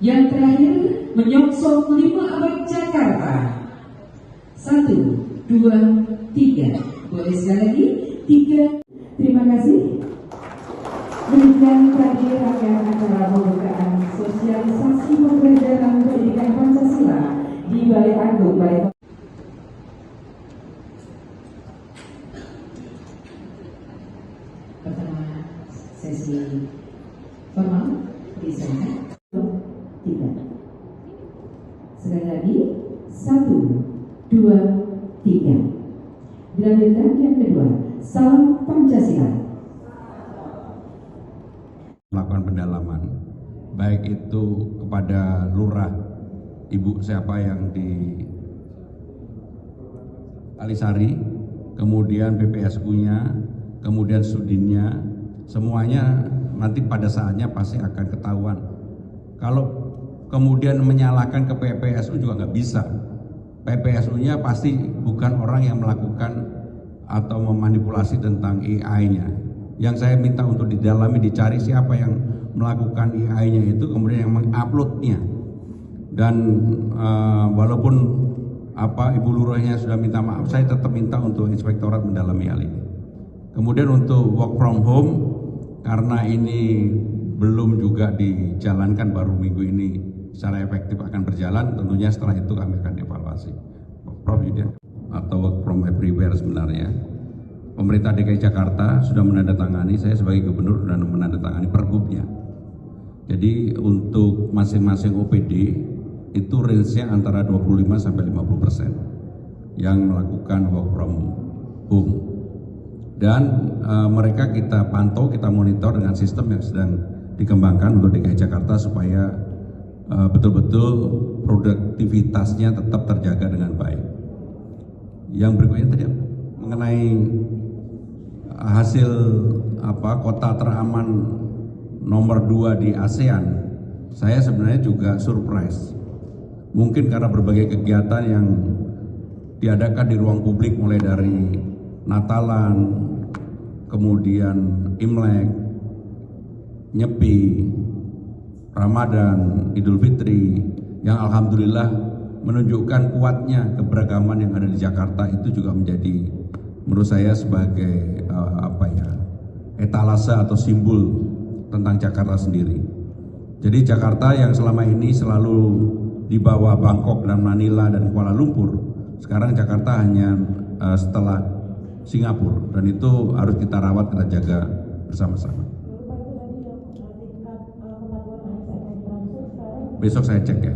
Yang terakhir menyongsong 5 abad Jakarta. 1, 2, 3. Boleh sekali lagi? 3. Terima kasih. Demikian tadi rangkaian acara pembukaan sosialisasi pembelajaran pendidikan Pancasila di Balai Agung Balai. Pertama sesi formal di sana. 3. Sekali lagi 1, 2, 3. Dilanjutkan yang kedua, salam Pancasila. Melakukan pendalaman, baik itu kepada lurah ibu siapa yang di Alisari, kemudian PPSU-nya, kemudian Sudinnya, semuanya nanti pada saatnya pasti akan ketahuan. Kalau kemudian menyalahkan ke PPSU juga nggak bisa. PPSU-nya pasti bukan orang yang melakukan atau memanipulasi tentang AI-nya. Yang saya minta untuk didalami, dicari siapa yang melakukan AI-nya itu, kemudian yang menguploadnya. Dan walaupun Ibu Lurahnya sudah minta maaf, saya tetap minta untuk inspektorat mendalami hal ini. Kemudian untuk work from home, karena ini belum juga dijalankan, baru minggu ini secara efektif akan berjalan, tentunya setelah itu kami akan evaluasi. Prof Yudian, atau work from everywhere sebenarnya. Pemerintah DKI Jakarta sudah menandatangani, saya sebagai gubernur sudah menandatangani pergubnya. Jadi untuk masing-masing OPD itu range-nya antara 25-50% yang melakukan work from home. Dan mereka kita pantau, kita monitor dengan sistem yang sedang dikembangkan untuk DKI Jakarta supaya betul-betul produktivitasnya tetap terjaga dengan baik. Yang berikutnya tadi mengenai hasil kota teraman nomor 2 di ASEAN, saya sebenarnya juga surprise. Mungkin karena berbagai kegiatan yang diadakan di ruang publik, mulai dari Natalan, kemudian Imlek, Nyepi, Ramadan, Idul Fitri, yang alhamdulillah menunjukkan kuatnya keberagaman yang ada di Jakarta, itu juga menjadi menurut saya sebagai etalase atau simbol tentang Jakarta sendiri. Jadi Jakarta yang selama ini selalu di bawah Bangkok dan Manila dan Kuala Lumpur, sekarang Jakarta hanya setelah Singapura, dan itu harus kita rawat, kita jaga bersama-sama. Besok saya cek ya.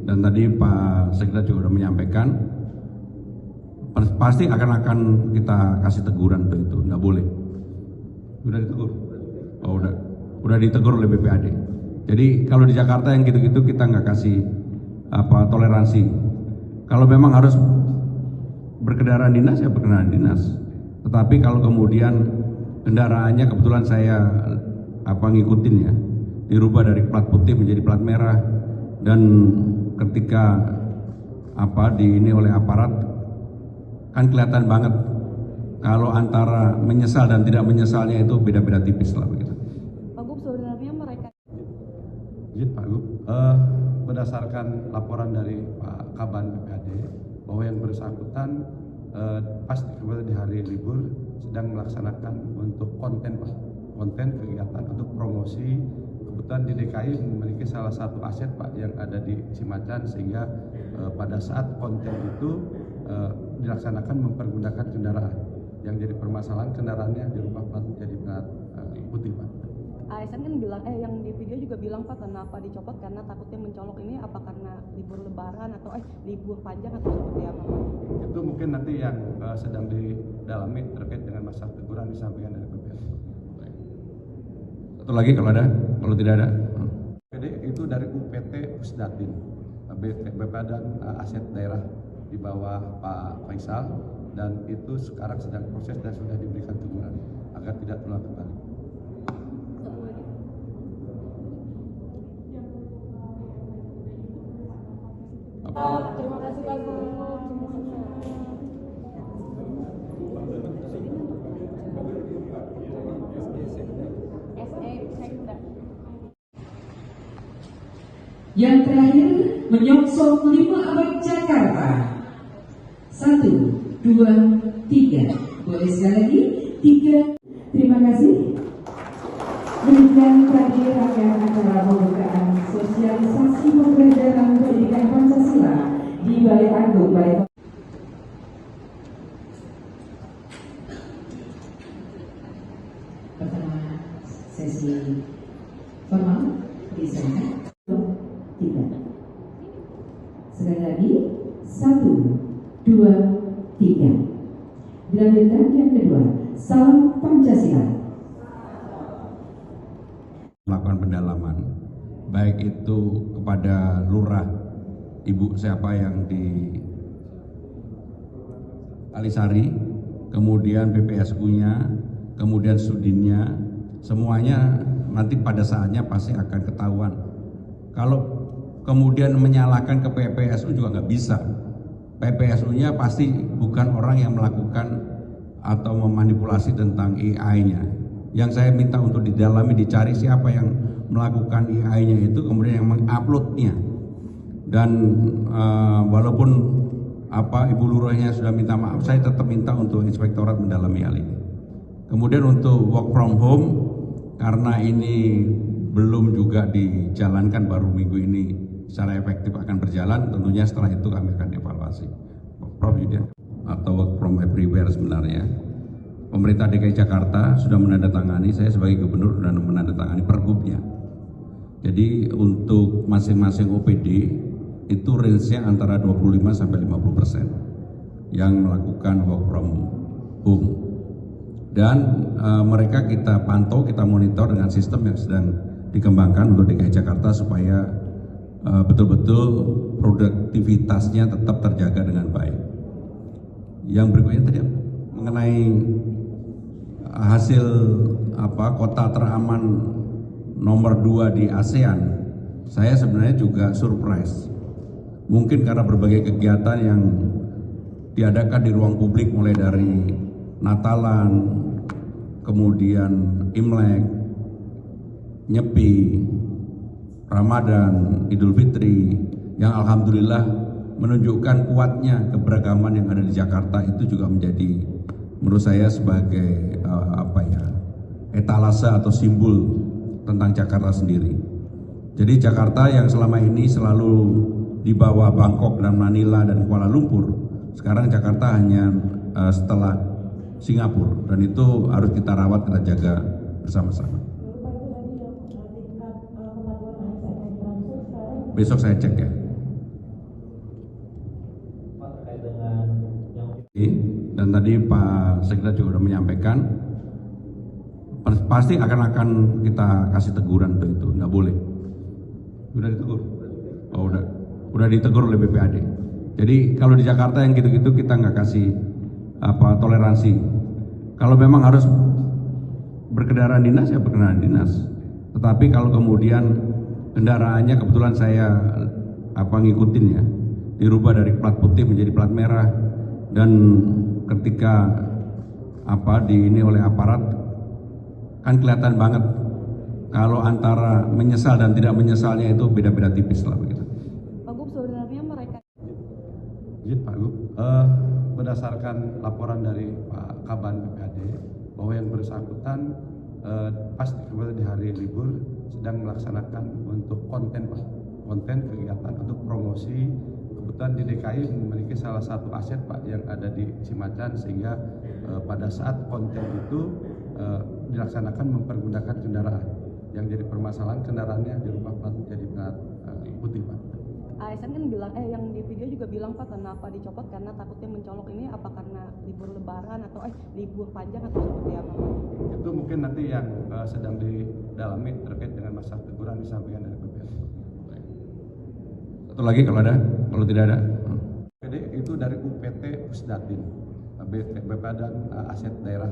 Dan tadi Pak Sekda juga sudah menyampaikan, pasti akan kita kasih teguran untuk itu, nggak boleh. Udah ditegur? Oh udah ditegur oleh BPAD. Jadi kalau di Jakarta yang gitu-gitu kita nggak kasih toleransi. Kalau memang harus berkendaraan dinas ya berkendaraan dinas. Tetapi kalau kemudian kendaraannya kebetulan saya ngikutin ya, dirubah dari plat putih menjadi plat merah, dan ketika ini oleh aparat kan kelihatan banget kalau antara menyesal dan tidak menyesalnya itu beda-beda tipis lah begitu. Pak Gub, sebenarnya mereka. Izin Pak Gub, berdasarkan laporan dari Pak Kaban BPAD bahwa yang bersangkutan pas di hari libur sedang melaksanakan untuk konten kegiatan untuk promosi. Kebetulan di DKI memiliki salah satu aset Pak yang ada di Cimacan, sehingga pada saat konten itu dilaksanakan mempergunakan kendaraan. Yang jadi permasalahan kendaraannya dirubah plat menjadi plat putih Pak. ASN kan bilang, yang di video juga bilang Pak, kenapa dicopot karena takutnya mencolok. Ini apa karena libur lebaran atau libur panjang atau seperti apa Pak? Itu mungkin nanti yang sedang didalami terkait dengan masalah teguran disampaikan dari BPAD. Satu lagi kalau ada, kalau tidak ada. Jadi itu dari UPT Pusdatin, Badan Aset Daerah di bawah Pak Faisal, dan itu sekarang sedang proses dan sudah diberikan teguran agar tidak terulang kembali. Terima kasih Pak Gub. Yang terakhir menyongsong 5 abad Jakarta. 1, 2, 3. Boleh sekali lagi 3. Terima kasih. Demikian tadi rangkaian acara pembukaan sosialisasi pembelajaran pendidikan Pancasila di Balai Agung Balai. Pertama sesi formal diserahkan. 3. Sekali lagi 1, 2, 3. Dilanjutkan yang kedua, salam Pancasila. Melakukan pendalaman, baik itu kepada lurah ibu siapa yang di Alisari, kemudian PPSU-nya, kemudian Sudinnya, semuanya nanti pada saatnya pasti akan ketahuan. Kalau kemudian menyalahkan ke PPSU juga nggak bisa. PPSU-nya pasti bukan orang yang melakukan atau memanipulasi tentang AI-nya. Yang saya minta untuk didalami, dicari siapa yang melakukan AI-nya itu, kemudian yang menguploadnya. Dan walaupun Ibu Lurahnya sudah minta maaf, saya tetap minta untuk inspektorat mendalami hal ini. Kemudian untuk work from home, karena ini belum juga dijalankan, baru minggu ini secara efektif akan berjalan, tentunya setelah itu kami akan evaluasi. Prof Yudian, atau work from everywhere sebenarnya. Pemerintah DKI Jakarta sudah menandatangani, saya sebagai gubernur sudah menandatangani pergubnya. Jadi untuk masing-masing OPD itu range-nya antara 25-50% yang melakukan work from home. Dan mereka kita pantau, kita monitor dengan sistem yang sedang dikembangkan untuk DKI Jakarta supaya betul-betul produktivitasnya tetap terjaga dengan baik. Yang berikutnya tadi mengenai hasil kota teraman nomor 2 di ASEAN, saya sebenarnya juga surprise. Mungkin karena berbagai kegiatan yang diadakan di ruang publik, mulai dari Natalan, kemudian Imlek, Nyepi, Ramadan, Idul Fitri, yang alhamdulillah menunjukkan kuatnya keberagaman yang ada di Jakarta, itu juga menjadi menurut saya sebagai etalase atau simbol tentang Jakarta sendiri. Jadi Jakarta yang selama ini selalu di bawah Bangkok dan Manila dan Kuala Lumpur, sekarang Jakarta hanya setelah Singapura, dan itu harus kita rawat, kita jaga bersama-sama. Besok saya cek ya. Dan tadi Pak Sekda juga sudah menyampaikan, pasti akan kita kasih teguran untuk itu, nggak boleh. Udah ditegur? Oh udah ditegur oleh BPAD. Jadi kalau di Jakarta yang gitu-gitu kita nggak kasih toleransi. Kalau memang harus berkendaraan dinas ya berkendaraan dinas. Tetapi kalau kemudian kendaraannya kebetulan saya ngikutin ya, dirubah dari plat putih menjadi plat merah, dan ketika ini oleh aparat kan kelihatan banget kalau antara menyesal dan tidak menyesalnya itu beda-beda tipis lah begitu. Pak Gub, sebenarnya mereka. Izin Pak Gub, berdasarkan laporan dari Pak Kaban PPAD bahwa yang bersangkutan pas di hari libur sedang melaksanakan untuk konten kegiatan untuk promosi. Kebetulan di DKI memiliki salah satu aset Pak yang ada di Cimacan, sehingga pada saat konten itu dilaksanakan mempergunakan kendaraan. Yang jadi permasalahan kendaraannya dirubah plat menjadi plat putih Pak. ASN kan bilang, yang di video juga bilang Pak, kenapa dicopot karena takutnya mencolok, ini apa karena libur lebaran atau libur panjang atau seperti apa Pak? Itu mungkin nanti yang sedang didalami terkait dengan masalah teguran disampaikan dari BPAD. Satu lagi kalau ada, kalau tidak ada. Jadi itu dari UPT Pusdatin, BPAD dan aset daerah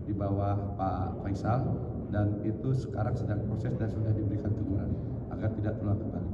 di bawah Pak Faisal, dan itu sekarang sedang proses dan sudah diberikan teguran agar tidak terulang kembali.